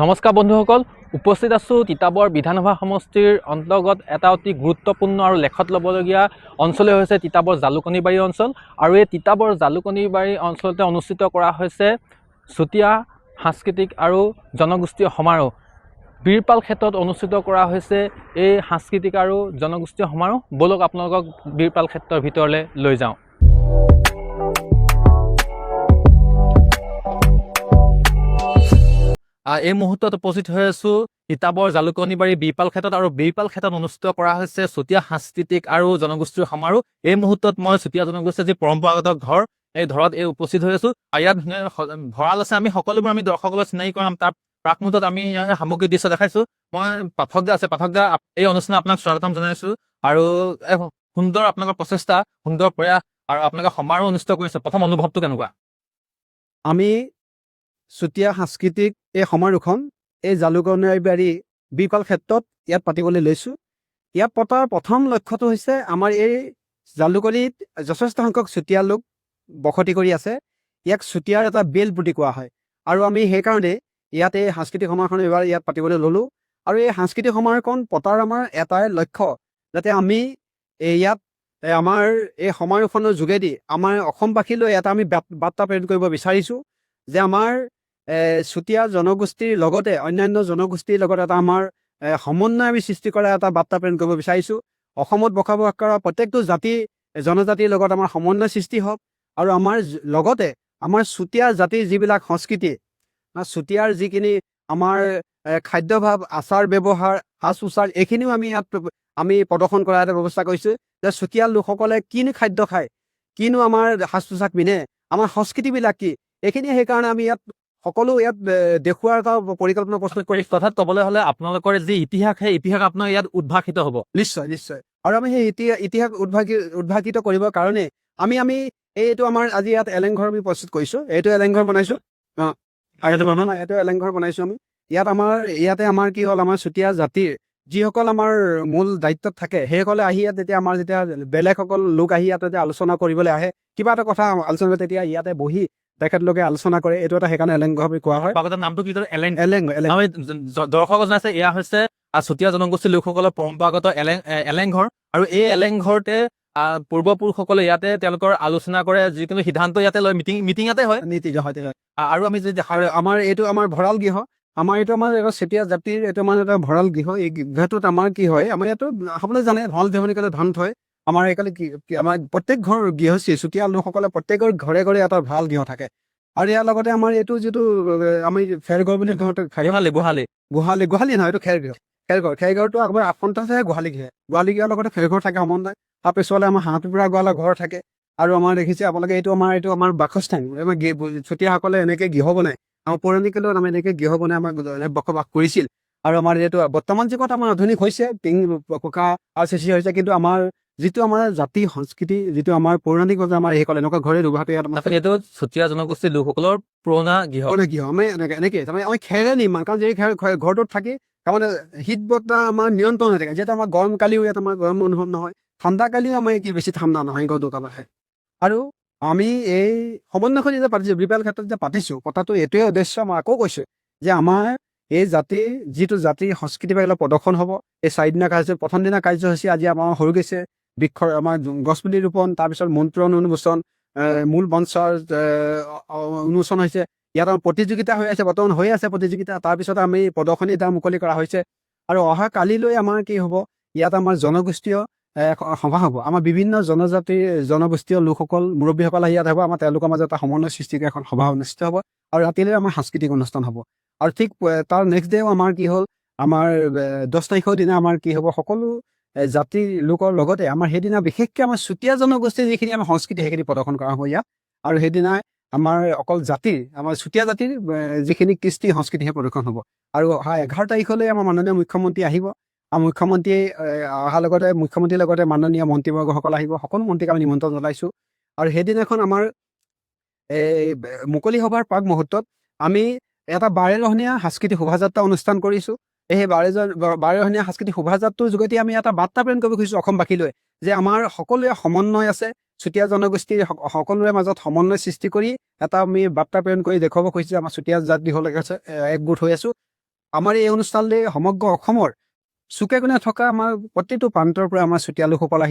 নমস্কাৰ বন্ধুসকল, উপস্থিত আছোঁ তিতাবৰ বিধানসভা সমষ্টিৰ অন্তৰ্গত এটা অতি গুৰুত্বপূৰ্ণ আৰু লেখত ল'বলগীয়া অঞ্চলেই হৈছে তিতাবৰ জালুকনীবাৰী অঞ্চল। আৰু এই তিতাবৰ জালুকনীবাৰী অঞ্চলতে অনুষ্ঠিত কৰা হৈছে চুতীয়া সাংস্কৃতিক আৰু জনগোষ্ঠীয় সমাৰোহ। বীৰপাল ক্ষেত্ৰত অনুষ্ঠিত কৰা হৈছে এই সাংস্কৃতিক আৰু জনগোষ্ঠীয় সমাৰোহ। বলক আপোনালোকক বীৰপাল ক্ষেত্ৰৰ ভিতৰলৈ লৈ যাওঁ। এই মুহূৰ্তত উপস্থিত হৈ আছোঁ তিতাবৰ জালুকনীবাৰী বীৰপাল ক্ষেত্ৰত, আৰু বীৰপাল ক্ষেত্ৰত অনুষ্ঠিত কৰা হৈছে চুতীয়া সাংস্কৃতিক আৰু জনগোষ্ঠীৰ সমাৰোহ। এই মুহূৰ্তত মই চুতীয়া জনগোষ্ঠীৰ যি পৰম্পৰাগত ঘৰ, এই ঘৰত উপস্থিত হৈ আছোঁ। আৰু ইয়াত ভঁৰাল আছে। আমি সকলোবোৰ দৰ্শকলৈ চিনাকি কৰাম। তাৰ প্ৰাক মুহূৰ্তত আমি ইয়াৰ সামগ্ৰিক দৃশ্য দেখাইছোঁ। মই পাঠক দা আছে, পাঠক দা এই অনুষ্ঠানত আপোনাক স্বাগতম জনাইছোঁ। আৰু সুন্দৰ আপোনালোকৰ প্ৰচেষ্টা, সুন্দৰ প্ৰয়াস, আৰু আপোনালোকে সমাৰোহ অনুষ্ঠিত কৰিছে। প্ৰথম অনুভৱটো কেনেকুৱা? আমি চুতীয়া সাংস্কৃতিক এই সমাৰোহখন এই জালুকনীবাৰী বীৰপাল ক্ষেত্ৰত ইয়াত পাতিবলৈ লৈছোঁ। ইয়াত পতাৰ প্ৰথম লক্ষ্যটো হৈছে আমাৰ এই জালুকনীত যথেষ্ট সংখ্যক চুতীয়া লোক বসতি কৰি আছে। ইয়াক চুতীয়াৰ এটা বেল বুলি কোৱা হয়। আৰু আমি সেইকাৰণে ইয়াত এই সাংস্কৃতিক সমাৰোহখন এইবাৰ ইয়াত পাতিবলৈ ল'লোঁ। আৰু এই সাংস্কৃতিক সমাৰোহখন পতাৰ আমাৰ এটাই লক্ষ্য, যাতে আমি ইয়াত আমাৰ এই সমাৰোহখনৰ যোগেদি আমাৰ অসমবাসীলৈ এটা আমি বাৰ্তা প্ৰেৰণ কৰিব বিচাৰিছোঁ যে আমাৰ চুতীয়া জনগোষ্ঠীৰ লগতে অন্যান্য জনগোষ্ঠীৰ লগত এটা আমাৰ সমন্বয় আমি সৃষ্টি কৰা এটা বাৰ্তা প্ৰেৰণ কৰিব বিচাৰিছোঁ। অসমত বসবাস কৰা প্ৰত্যেকটো জাতি জনজাতিৰ লগত আমাৰ সমন্বয় সৃষ্টি হওক। আৰু আমাৰ লগতে আমাৰ চুতীয়া জাতিৰ যিবিলাক সংস্কৃতি, চুতীয়াৰ যিখিনি আমাৰ খাদ্যভাৱ, আচাৰ ব্যৱহাৰ, সাজ পোছাক, এইখিনিও আমি ইয়াত আমি প্ৰদৰ্শন কৰাৰ এটা ব্যৱস্থা কৰিছোঁ। যে চুতীয়া লোকসকলে কিনো খাদ্য খায়, কিনো আমাৰ সাজ পোছাক পিন্ধে, আমাৰ সংস্কৃতিবিলাক কি, এইখিনি সেইকাৰণে আমি ইয়াত সকলো ইয়াত দেখুওৱাৰ এটা পৰিকল্পনা প্ৰস্তুত কৰি। কথাত ক'বলৈ হ'লে আপোনালোকৰ যি ইতিহাস, সেই ইতিহাস আপোনাৰ ইয়াত উদ্ভাসিত হ'ব। নিশ্চয় নিশ্চয়। আৰু আমি সেই ইতিহাস উদ্ভাসিত কৰিবৰ কাৰণে আমি এইটো আমাৰ আজি ইয়াত এলেংঘৰ আমি প্ৰস্তুত কৰিছোঁ। এইটো এলেংঘৰ বনাইছোঁ। এইটো এলেংঘৰ বনাইছোঁ আমি। ইয়াতে আমাৰ কি হ'ল, আমাৰ চুতীয়া জাতিৰ যিসকল আমাৰ মূল দায়িত্বত থাকে, সেইসকলে আহি ইয়াত যেতিয়া বেলেগসকল লোক আহি ইয়াত যেতিয়া আলোচনা কৰিবলৈ আহে, কিবা এটা কথা আলোচনা কৰে, তেতিয়া ইয়াতে বহি তেখেতলোকে আলোচনা কৰে। এইটো এটা সেইকাৰণে এলেংঘৰ বুলি কোৱা হয়। নামটো কি? দৰ্শক জনাইছে এয়া হৈছে চুতীয়া জনগোষ্ঠীৰ লোকসকলৰ পৰম্পৰাগত এলেংঘৰ। আৰু এই এলেংঘৰতে পূৰ্বপুৰুষসকলে ইয়াতে তেওঁলোকৰ আলোচনা কৰে, যিকোনো সিদ্ধান্ত ইয়াতে লয়। মিটিঙতে হয়। আৰু আমি যদি আমাৰ এইটো আমাৰ ভঁৰাল গৃহ, আমাৰ এইটো আমাৰ চুতীয়া জাতিৰ এইটো আমাৰ এটা ভঁৰাল গৃহ। এই গৃহটোত আমাৰ কি হয়, আমাৰ ইয়াতো সকলোৱে জানে ঢল ধেমনি ক'লে ধান থয়। আমাৰ এইকালে কি আমাৰ প্ৰত্যেক ঘৰ গৃহস্থী চুতীয়া লোকসকলে প্ৰত্যেকৰ ঘৰে ঘৰে এটা ভঁৰাল গৃহ থাকে। আৰু ইয়াৰ লগতে আমাৰ এইটো যিটো আমি খেৰঘৰ বুলি গোহালি নহয়, এইটো খেৰঘৰটো আমাৰ আসনতে গোহালি গৃহৰ লগতে খেৰঘৰ থাকে সমন্বয়। তাৰ পিছলে আমাৰ হাঁহ কুকুৰা গঁৰালৰ ঘৰ থাকে। আৰু আমাৰ দেখিছে আপোনালোকে এইটো আমাৰ বাসস্থান। চুতীয়াসকলে এনেকে গৃহ বনাই, আমাৰ পৌৰাণিক কালত আমি এনেকে গৃহ বনাই আমাৰ বসবাস কৰিছিল। আৰু আমাৰ এইটো বৰ্তমান যুগত আমাৰ আধুনিক হৈছে, টিং পকা আৰু চিচি হৈছে, কিন্তু আমাৰ যিটো আমাৰ জাতি সংস্কৃতি, যিটো আমাৰ পৌৰাণিকভাৱে আমাৰ এইসকল এনেকুৱা ঘৰে দুভাগে এইটো চুতীয়া জনগোষ্ঠীৰ লোকসকলৰ পুৰণা গৃহ। আমি এনেকে তাৰমানে আমি খেৰে নিৰ্মাণ, কাৰণ এই ঘৰটোত থাকি তাৰমানে শীত বতাহ আমাৰ নিয়ন্ত্ৰণ হৈ থাকে। যিহেতু আমাৰ গৰম কালিও ইয়াত আমাৰ গৰম অনুভৱ নহয়, ঠাণ্ডা কালিও আমাৰ কি বেছি ঠাণ্ডা নহয় ঘৰটো কাবাহে। আৰু আমি এই সমন্বয়খন যেতিয়া পাতিছোঁ, বীৰপাল ক্ষেত্ৰত যেতিয়া পাতিছোঁ, পতাটো এইটোৱে উদ্দেশ্য। মই আকৌ কৈছোঁ যে আমাৰ এই যিটো জাতিৰ সংস্কৃতি বা প্ৰদৰ্শন হ'ব। এই 4 দিনীয়া কাৰ্য, প্ৰথম দিনা কাৰ্যসূচী আজি আমাৰ হৈ গৈছে আমাৰ গছপুলি ৰোপণ, তাৰপিছত মন্ত্ৰণ উন্মোচন, মূল মঞ্চৰ উন্মোচন হৈছে। ইয়াত আমাৰ প্ৰতিযোগিতা হৈ আছে, বৰ্তমান হৈ আছে প্ৰতিযোগিতা। তাৰপিছত আমি প্ৰদৰ্শনী এটা মুকলি কৰা হৈছে। আৰু অহা কালিলৈ আমাৰ কি হ'ব, ইয়াত আমাৰ জনগোষ্ঠীয় সভা হ'ব। আমাৰ বিভিন্ন জনগোষ্ঠীয় লোকসকল, মুৰব্বীসকল আহি ইয়াত হ'ব। আমাৰ তেওঁলোকৰ মাজত এটা সমন্বয় সৃষ্টি কৰি এখন সভা অনুষ্ঠিত হ'ব। আৰু ৰাতিলৈ আমাৰ সাংস্কৃতিক অনুষ্ঠান হ'ব। আৰু ঠিক তাৰ নেক্সট ডেও আমাৰ কি হ'ল, আমাৰ 10 তাৰিখৰ দিনা আমাৰ কি হ'ব, সকলো জাতিৰ লোকৰ লগতে আমাৰ সেইদিনা বিশেষকৈ আমাৰ চুতীয়া জনগোষ্ঠীৰ যিখিনি আমাৰ সংস্কৃতি, সেইখিনি প্ৰদৰ্শন কৰা হ'ব ইয়াত। আৰু সেইদিনা আমাৰ অকল আমাৰ চুতীয়া জাতিৰ যিখিনি কৃষ্টি সংস্কৃতিহে প্ৰদৰ্শন হ'ব। আৰু অহা 11 তাৰিখলৈ আমাৰ মাননীয় মুখ্যমন্ত্ৰী আহিব। আৰু মুখ্যমন্ত্ৰী অহাৰ লগতে মুখ্যমন্ত্ৰীৰ লগতে মাননীয় মন্ত্ৰীবৰ্গসকল আহিব। সকলো মন্ত্ৰীক আমি নিমন্ত্ৰণ জনাইছোঁ। আৰু সেইদিনাখন আমাৰ মুকলি সভাৰ প্ৰাক মুহূৰ্তত আমি এটা 12ৰহণীয়া সাংস্কৃতিক শোভাযাত্ৰা অনুষ্ঠান কৰিছোঁ। সেই 12ৰহণীয়া সাংস্কৃতিক শোভাযাত্ৰাৰ যোগেদি আমি এটা বাৰ্তা প্ৰেৰণ কৰিব খুজিছোঁ অসমবাসীলৈ, যে আমাৰ সকলোৱে সমন্বয় আছে। চুতীয়া জনগোষ্ঠীৰ সকলোৰে মাজত সমন্বয় সৃষ্টি কৰি এটা আমি বাৰ্তা প্ৰেৰণ কৰি দেখুৱাব খুজিছোঁ, আমাৰ চুতীয়া জাতি একগোট হৈ আছোঁ। আমাৰ এই অনুষ্ঠানলৈ সমগ্ৰ অসমৰ চুকে কোণে থকা আমাৰ প্ৰতিটো প্ৰান্তৰ পৰা আমাৰ চুতীয়া লোকসকল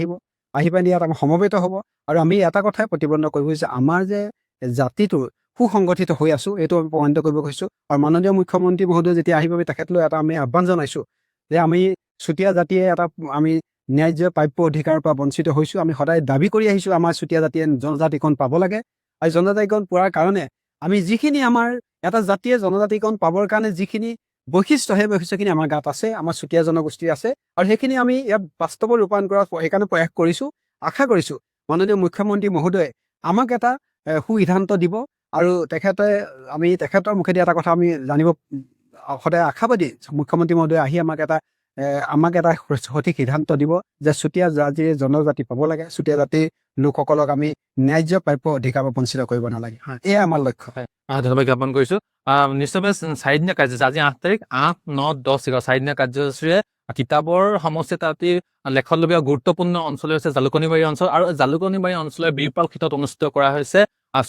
আহি পানি ইয়াত আমাৰ সমবেত হ'ব। আৰু আমি এটা কথাই প্ৰতিবন্ধ কৰিব যে আমাৰ যে জাতিটো সুসংগঠিত হৈ আছো এইটো আমি প্ৰমাণিত কৰিব খুজিছোঁ। আৰু মাননীয় মুখ্যমন্ত্ৰী মহোদয় যেতিয়া আহিব আমি তেখেতলৈ এটা আমি আহ্বান জনাইছোঁ যে আমি চুতীয়া জাতিয়ে এটা আমি ন্যায্য প্ৰাপ্য অধিকাৰৰ পৰা বঞ্চিত হৈছোঁ। আমি সদায় দাবী কৰি আহিছোঁ আমাৰ চুতীয়া জাতিয়ে জনজাতিকৰণ পাব লাগে। আৰু জনজাতিকৰণ পোৱাৰ কাৰণে আমি যিখিনি আমাৰ এটা জাতিয়ে জনজাতিকৰণ পাবৰ কাৰণে যিখিনি বৈশিষ্ট্য সেই বৈশিষ্ট্যখিনি আমাৰ গাত আছে, আমাৰ চুতীয়া জনগোষ্ঠীৰ আছে। আৰু সেইখিনি আমি ইয়াত বাস্তৱত ৰূপায়ণ কৰাৰ সেইকাৰণে প্ৰয়াস কৰিছোঁ। আশা কৰিছোঁ মাননীয় মুখ্যমন্ত্ৰী মহোদয়ে আমাক এটা সুবিধান্ত দিব। আৰু তেখেতৰ মুখেদি এটা কথা আমি জানিব সদায় আশাবাদী মুখ্যমন্ত্ৰী মহোদয়ে আহি আমাক এটা সঠিক সিদ্ধান্ত দিব যে চুতীয়া জাতিৰ জনজাতি পাব লাগে, চুতীয়া জাতিৰ লোকসকলক আমি ন্যায্য প্ৰাপ্য অধিকাৰ পৰা বঞ্চিত কৰিব নালাগে। এয়াই আমাৰ লক্ষ্য। ধন্যবাদ জ্ঞাপন কৰিছো। নিশ্চয়ভাৱে 4 দিনীয়া কাৰ্যসূচী আজি 8 তাৰিখ 8, 9, 10 4 দিনীয়া কাৰ্যসূচীৰে কিতাপৰ সমষ্টিত এটি লেখতলবীয়া গুৰুত্বপূৰ্ণ অঞ্চল হৈছে জালুকনীবাৰী অঞ্চল। আৰু জালুকনীবাৰী অঞ্চলৰ বীৰপাল ক্ষেত্ৰত অনুষ্ঠিত কৰা হৈছে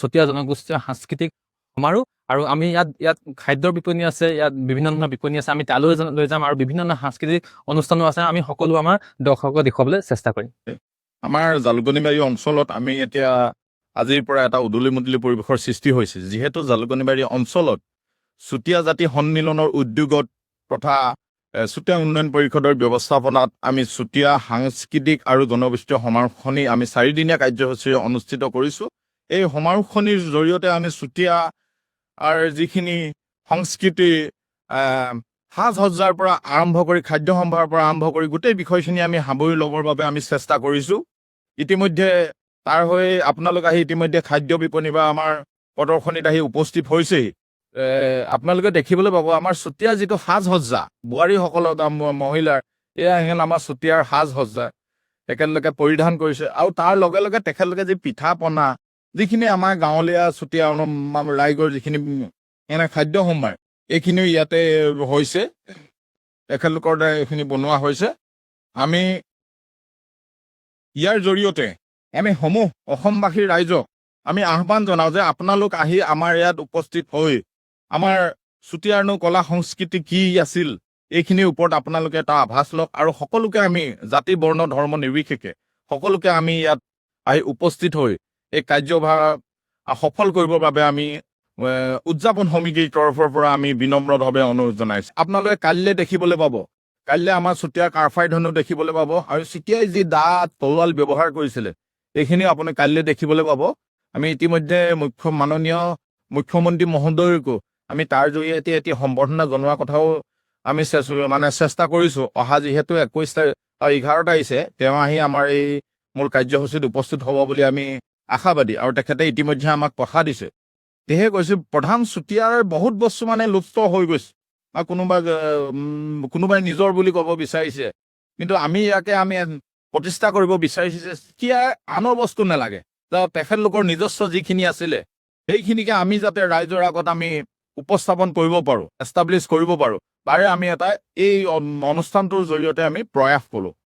চুতীয়া জনগোষ্ঠীয় সাংস্কৃতিক সমাৰোহ। আৰু আমি ইয়াত খাদ্যৰ বিপণী আছে, ইয়াত বিভিন্ন ধৰণৰ বিপণী আছে, আমি তালৈ লৈ যাম আৰু বিভিন্ন ধৰণৰ সাংস্কৃতিক অনুষ্ঠানো আছে। আমি সকলো আমাৰ দৰ্শকক দেখুৱাবলৈ চেষ্টা কৰিম। আমাৰ জালুকনীবাৰী অঞ্চলত আমি এতিয়া আজিৰ পৰা এটা উদুলি মুদলি পৰিৱেশৰ সৃষ্টি হৈছে। যিহেতু জালুকনীবাৰী অঞ্চলত চুতীয়া জাতি সন্মিলনৰ উদ্যোগত তথা চুতীয়া উন্নয়ন পৰিষদৰ ব্যৱস্থাপনাত আমি চুতীয়া সাংস্কৃতিক আৰু জনগোষ্ঠীয় সমাৰোহখনি আমি 4 দিনীয়া কাৰ্যসূচী অনুষ্ঠিত কৰিছোঁ। এই সমাৰোহখনিৰ জৰিয়তে আমি চুতীয়া আৰু যিখিনি সংস্কৃতি সাজ সজ্জাৰ পৰা আৰম্ভ কৰি খাদ্য সম্ভাৰৰ পৰা আৰম্ভ কৰি গোটেই বিষয়খিনি আমি সামৰি ল'বৰ বাবে আমি চেষ্টা কৰিছোঁ। ইতিমধ্যে তাৰ হৈ আপোনালোক আহি ইতিমধ্যে খাদ্য বিপণী বা আমাৰ প্ৰদৰ্শনীত আহি উপস্থিত হৈছেই। আপোনালোকে দেখিবলৈ পাব আমাৰ চুতীয়া যিটো সাজ সজ্জা, বোৱাৰীসকলৰ মহিলাৰ এয়া আমাৰ চুতীয়াৰ সাজ সজ্জা তেখেতলোকে পৰিধান কৰিছে। আৰু তাৰ লগে লগে তেখেতলোকে যি পিঠা পনা যিখিনি আমাৰ গাঁৱলীয়া চুতীয়া ৰাইজৰ যিখিনি খাদ্য সম্ভাৰ এইখিনিও ইয়াতে হৈছে, তেখেতলোকৰ দ্বাৰা এইখিনি বনোৱা হৈছে। আমি ইয়াৰ জৰিয়তে আমি সমূহ অসমবাসী ৰাইজক আমি আহ্বান জনাওঁ যে আপোনালোক আহি আমাৰ ইয়াত উপস্থিত হৈ আমাৰ চুতীয়াৰনো কলা সংস্কৃতি কি আছিল এইখিনিৰ ওপৰত আপোনালোকে এটা আভাস লওক। আৰু সকলোকে আমি জাতি বৰ্ণ ধৰ্ম নিৰ্বিশেষে সকলোকে আমি ইয়াত আহি উপস্থিত হৈ এই কাৰ্যভাৰ সফল কৰিবৰ বাবে আমি উদযাপন সমিতিৰ তৰফৰ পৰা আমি বিনম্ৰভাৱে অনুৰোধ জনাইছোঁ। আপোনালোকে কাইলৈ দেখিবলৈ পাব, কাইলৈ আমাৰ চুতীয়াৰ কাৰফাই ধনু দেখিবলৈ পাব। আৰু চুতীয়াই যি দাঁত তৰোৱাল ব্যৱহাৰ কৰিছিলে এইখিনি আপুনি কাইলৈ দেখিবলৈ পাব। আমি ইতিমধ্যে মাননীয় মুখ্যমন্ত্ৰী মহোদয়কো আমি তাৰ জৰিয়তে এটি সম্বৰ্ধনা জনোৱাৰ কথাও আমি চেষ্টা কৰিছোঁ। অহা যিহেতু 11 তাৰিখে তেওঁ আহি আমাৰ এই মূল কাৰ্যসূচীত উপস্থিত হ'ব বুলি আমি আশাবাদী। আৰু তেখেতে ইতিমধ্যে আমাক কথা দিছে। সেয়ে কৈছোঁ প্ৰধান চুতীয়াৰ বহুত বস্তু লুপ্ত হৈ গৈছে বা কোনোবাই নিজৰ বুলি ক'ব বিচাৰিছে, কিন্তু আমি ইয়াকে আমি প্ৰতিষ্ঠা কৰিব বিচাৰিছোঁ যে চুতীয়াৰ আনৰ বস্তু নালাগে, তেখেতলোকৰ নিজস্ব যিখিনি আছিলে সেইখিনিকে আমি যাতে ৰাইজৰ আগত আমি উপস্থাপন কৰিব পাৰোঁ, এষ্টাব্লিছ কৰিব পাৰোঁ, তাৰে আমি এটা এই অনুষ্ঠানটোৰ জৰিয়তে আমি প্ৰয়াস কৰোঁ।